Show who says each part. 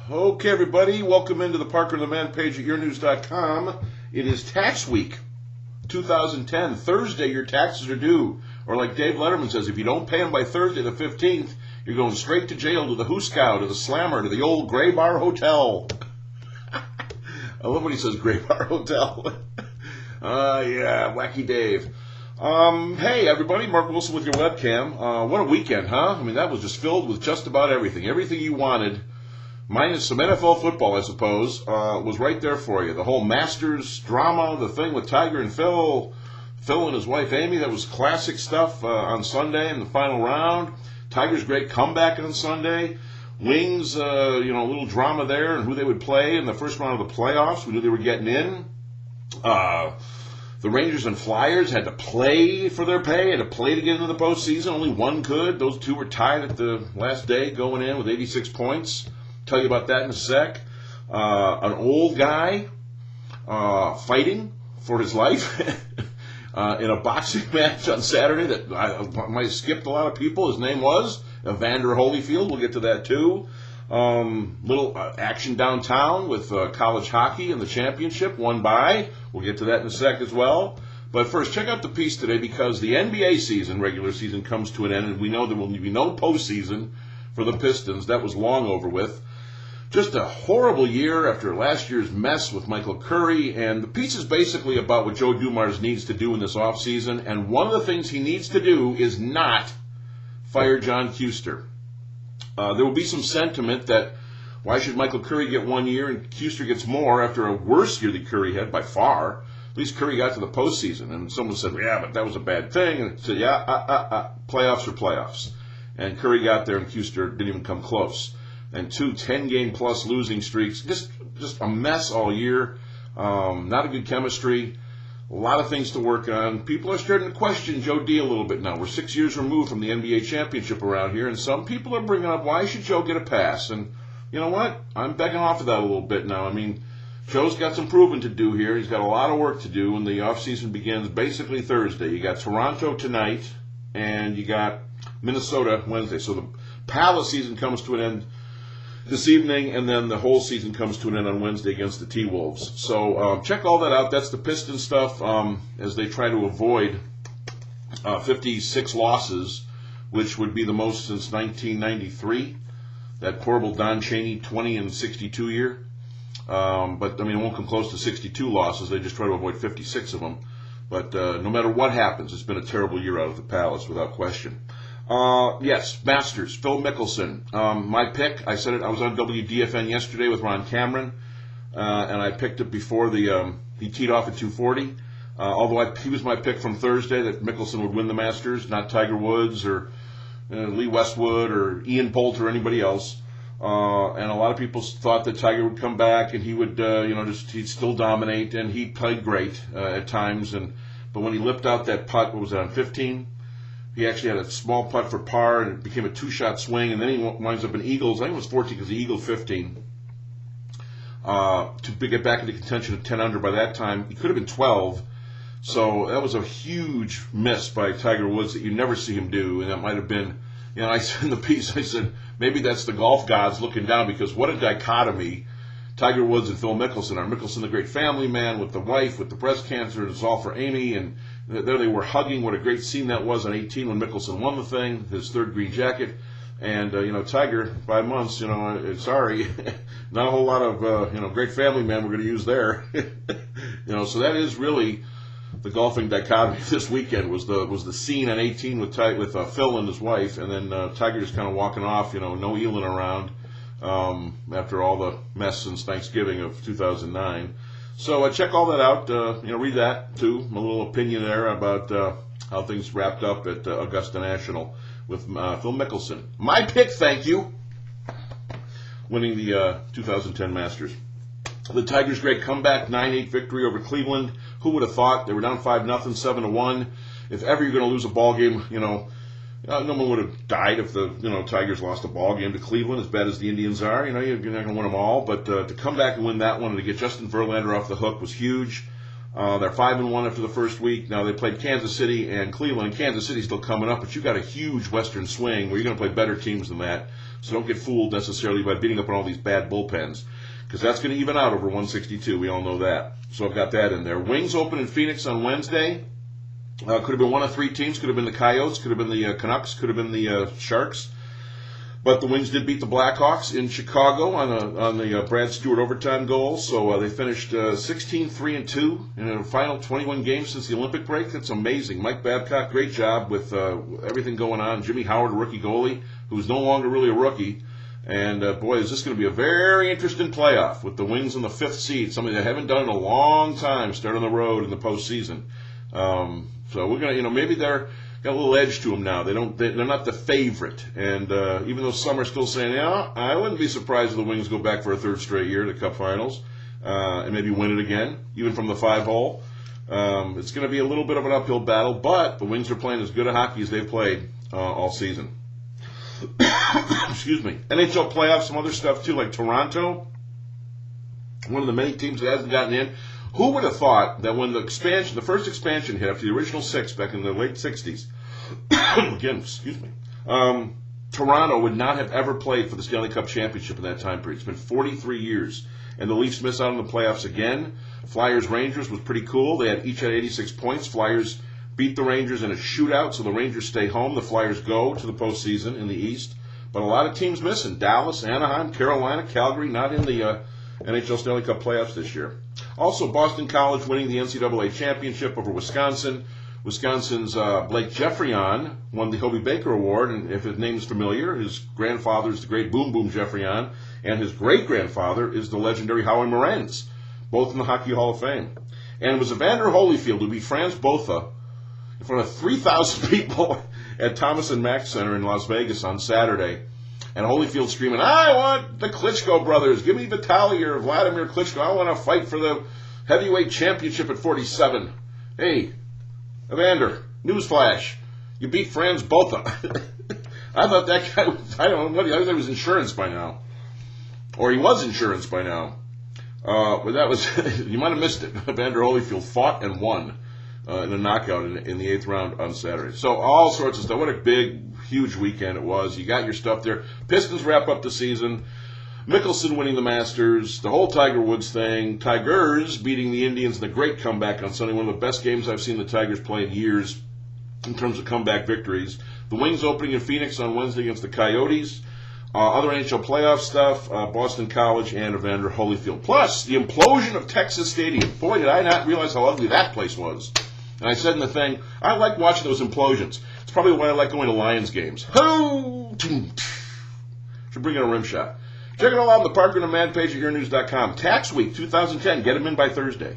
Speaker 1: Okay, everybody, welcome into the Parker and the Man page at yournews.com. It is tax week 2010. Thursday, your taxes are due. Or like Dave Letterman says, if you don't pay them by Thursday the 15th, you're going straight to jail, to the Hooskow, to the Slammer, to the old Gray Bar Hotel. I love when he says Gray Bar Hotel. Yeah, Wacky Dave. Hey, everybody, Mark Wilson with your webcam. What a weekend, huh? I mean, that was just filled with just about everything. Everything you wanted, minus some NFL football, I suppose, was right there for you. The whole Masters drama, the thing with Tiger and Phil and his wife Amy, that was classic stuff on Sunday in the final round. Tiger's great comeback on Sunday. Wings, a little drama there and who they would play in the first round of the playoffs. We knew they were getting in. The Rangers and Flyers had to play for their pay, had to play to get into the postseason. Only one could. Those two were tied at the last day, going in with 86 points. Tell you about that in a sec. An old guy fighting for his life in a boxing match on Saturday that I might have skipped a lot of people. His name was Evander Holyfield. We'll get to that too. Little action downtown with college hockey and the championship won by. We'll get to that in a sec as well. But first, check out the piece today because the NBA season, regular season, comes to an end, and we know there will be no postseason for the Pistons. That was long over with. Just a horrible year after last year's mess with Michael Curry, and the piece is basically about what Joe Dumars needs to do in this offseason, and one of the things he needs to do is not fire John Kuester. There will be some sentiment that why should Michael Curry get 1 year and Kuester gets more after a worse year that Curry had by far. At least Curry got to the postseason, and someone said, yeah, but that was a bad thing. And I said, playoffs are playoffs. And Curry got there and Kuester didn't even come close. And 2 10-game-plus losing streaks, just a mess all year. Not a good chemistry. A lot of things to work on. People are starting to question Joe D a little bit now. We're 6 years removed from the NBA championship around here, and some people are bringing up, why should Joe get a pass? And you know what? I'm backing off of that a little bit now. I mean, Joe's got some proving to do here. He's got a lot of work to do, and the offseason begins basically Thursday. You got Toronto tonight, and you got Minnesota Wednesday. So the Palace season comes to an end this evening, and then the whole season comes to an end on Wednesday against the T-Wolves. So check all that out. That's the Pistons stuff as they try to avoid 56 losses, which would be the most since 1993. That horrible Don Chaney 20-62 year. But, I mean, it won't come close to 62 losses. They just try to avoid 56 of them. But no matter what happens, it's been a terrible year out of the Palace, without question. Yes, Masters, Phil Mickelson. My pick, I said it, I was on WDFN yesterday with Ron Cameron, and I picked it before he teed off at 240. Although he was my pick from Thursday that Mickelson would win the Masters, not Tiger Woods or Lee Westwood or Ian Poulter or anybody else. And a lot of people thought that Tiger would come back and he would, he'd still dominate, and he played great at times. But when he lipped out that putt, what was it, on 15? He actually had a small putt for par, and it became a 2-shot swing, and then he winds up in eagles. I think it was 14 because he eagled 15 to get back into contention at 10 under by that time. He could have been 12, so that was a huge miss by Tiger Woods that you never see him do, and that might have been, I said in the piece, I said, maybe that's the golf gods looking down, because what a dichotomy Tiger Woods and Phil Mickelson are. Mickelson, the great family man with the wife, with the breast cancer, and it's all for Amy, and there they were hugging. What a great scene that was on 18 when Mickelson won the thing, his third green jacket. And, Tiger, 5 months, sorry, not a whole lot of, great family man we're going to use there. So that is really the golfing dichotomy this weekend was the scene on 18 with Phil and his wife, and then Tiger just kind of walking off, no eeling around after all the mess since Thanksgiving of 2009. So check all that out. Read that too. My little opinion there about how things wrapped up at Augusta National with Phil Mickelson. My pick, thank you, winning the 2010 Masters. The Tigers' great comeback, 9-8 victory over Cleveland. Who would have thought? They were down 5-0, 7-1. If ever you're going to lose a ball game, no one would have died if the Tigers lost a ball game to Cleveland, as bad as the Indians are. You're not going to win them all, but to come back and win that one and to get Justin Verlander off the hook was huge. They're 5-1 after the first week. Now they played Kansas City and Cleveland. Kansas City's still coming up, but you got a huge Western swing where you're going to play better teams than that. So don't get fooled necessarily by beating up on all these bad bullpens, because that's going to even out over 162. We all know that. So I've got that in there. Wings open in Phoenix on Wednesday. Could have been one of three teams. Could have been the Coyotes. Could have been the Canucks. Could have been the Sharks. But the Wings did beat the Blackhawks in Chicago on the Brad Stewart overtime goal. So they finished 16-3-2 in a final 21 games since the Olympic break. That's amazing. Mike Babcock, great job with everything going on. Jimmy Howard, a rookie goalie, who's no longer really a rookie. And, boy, is this going to be a very interesting playoff with the Wings in the 5th seed, something they haven't done in a long time, start on the road in the postseason. So we're going to, maybe they're got a little edge to them now. They're not the favorite. And even though some are still saying, yeah, I wouldn't be surprised if the Wings go back for a 3rd straight year to Cup Finals and maybe win it again, even from the 5-hole. It's going to be a little bit of an uphill battle, but the Wings are playing as good a hockey as they've played all season. Excuse me. NHL playoffs, some other stuff too, like Toronto, one of the many teams that hasn't gotten in. Who would have thought that when the first expansion hit after the original 6 back in the late 60s, again, excuse me, Toronto would not have ever played for the Stanley Cup Championship in that time period. It's been 43 years, and the Leafs miss out on the playoffs again. Flyers-Rangers was pretty cool. They each had 86 points. Flyers beat the Rangers in a shootout, so the Rangers stay home. The Flyers go to the postseason in the East. But a lot of teams missing. Dallas, Anaheim, Carolina, Calgary, not in the NHL Stanley Cup playoffs this year. Also, Boston College winning the NCAA championship over Wisconsin. Wisconsin's Blake Jeffreyon won the Hobie Baker Award, and if his name's familiar, his grandfather is the great Boom Boom Jeffreyon, and his great-grandfather is the legendary Howie Morenz, both in the Hockey Hall of Fame. And it was Evander Holyfield who beat Franz Botha in front of 3,000 people at Thomas and Mack Center in Las Vegas on Saturday. And Holyfield screaming, I want the Klitschko brothers. Give me Vitaly or Vladimir Klitschko. I want to fight for the heavyweight championship at 47. Hey, Evander, newsflash. You beat Franz Botha. I thought that guy was, I don't know, I thought he was insurance by now. Or he was insurance by now. But that was, you might have missed it. Evander Holyfield fought and won in a knockout in the 8th round on Saturday. So all sorts of stuff. What a big, huge weekend it was. You got your stuff there. Pistons wrap up the season. Mickelson winning the Masters. The whole Tiger Woods thing. Tigers beating the Indians in a great comeback on Sunday. One of the best games I've seen the Tigers play in years in terms of comeback victories. The Wings opening in Phoenix on Wednesday against the Coyotes. Other NHL playoff stuff, Boston College and Evander Holyfield. Plus, the implosion of Texas Stadium. Boy, did I not realize how ugly that place was. And I said in the thing, I like watching those implosions. It's probably why I like going to Lions games. Should bring in a rim shot. Check it all out on the Parker and the Man page at yournews.com. Tax week 2010. Get them in by Thursday.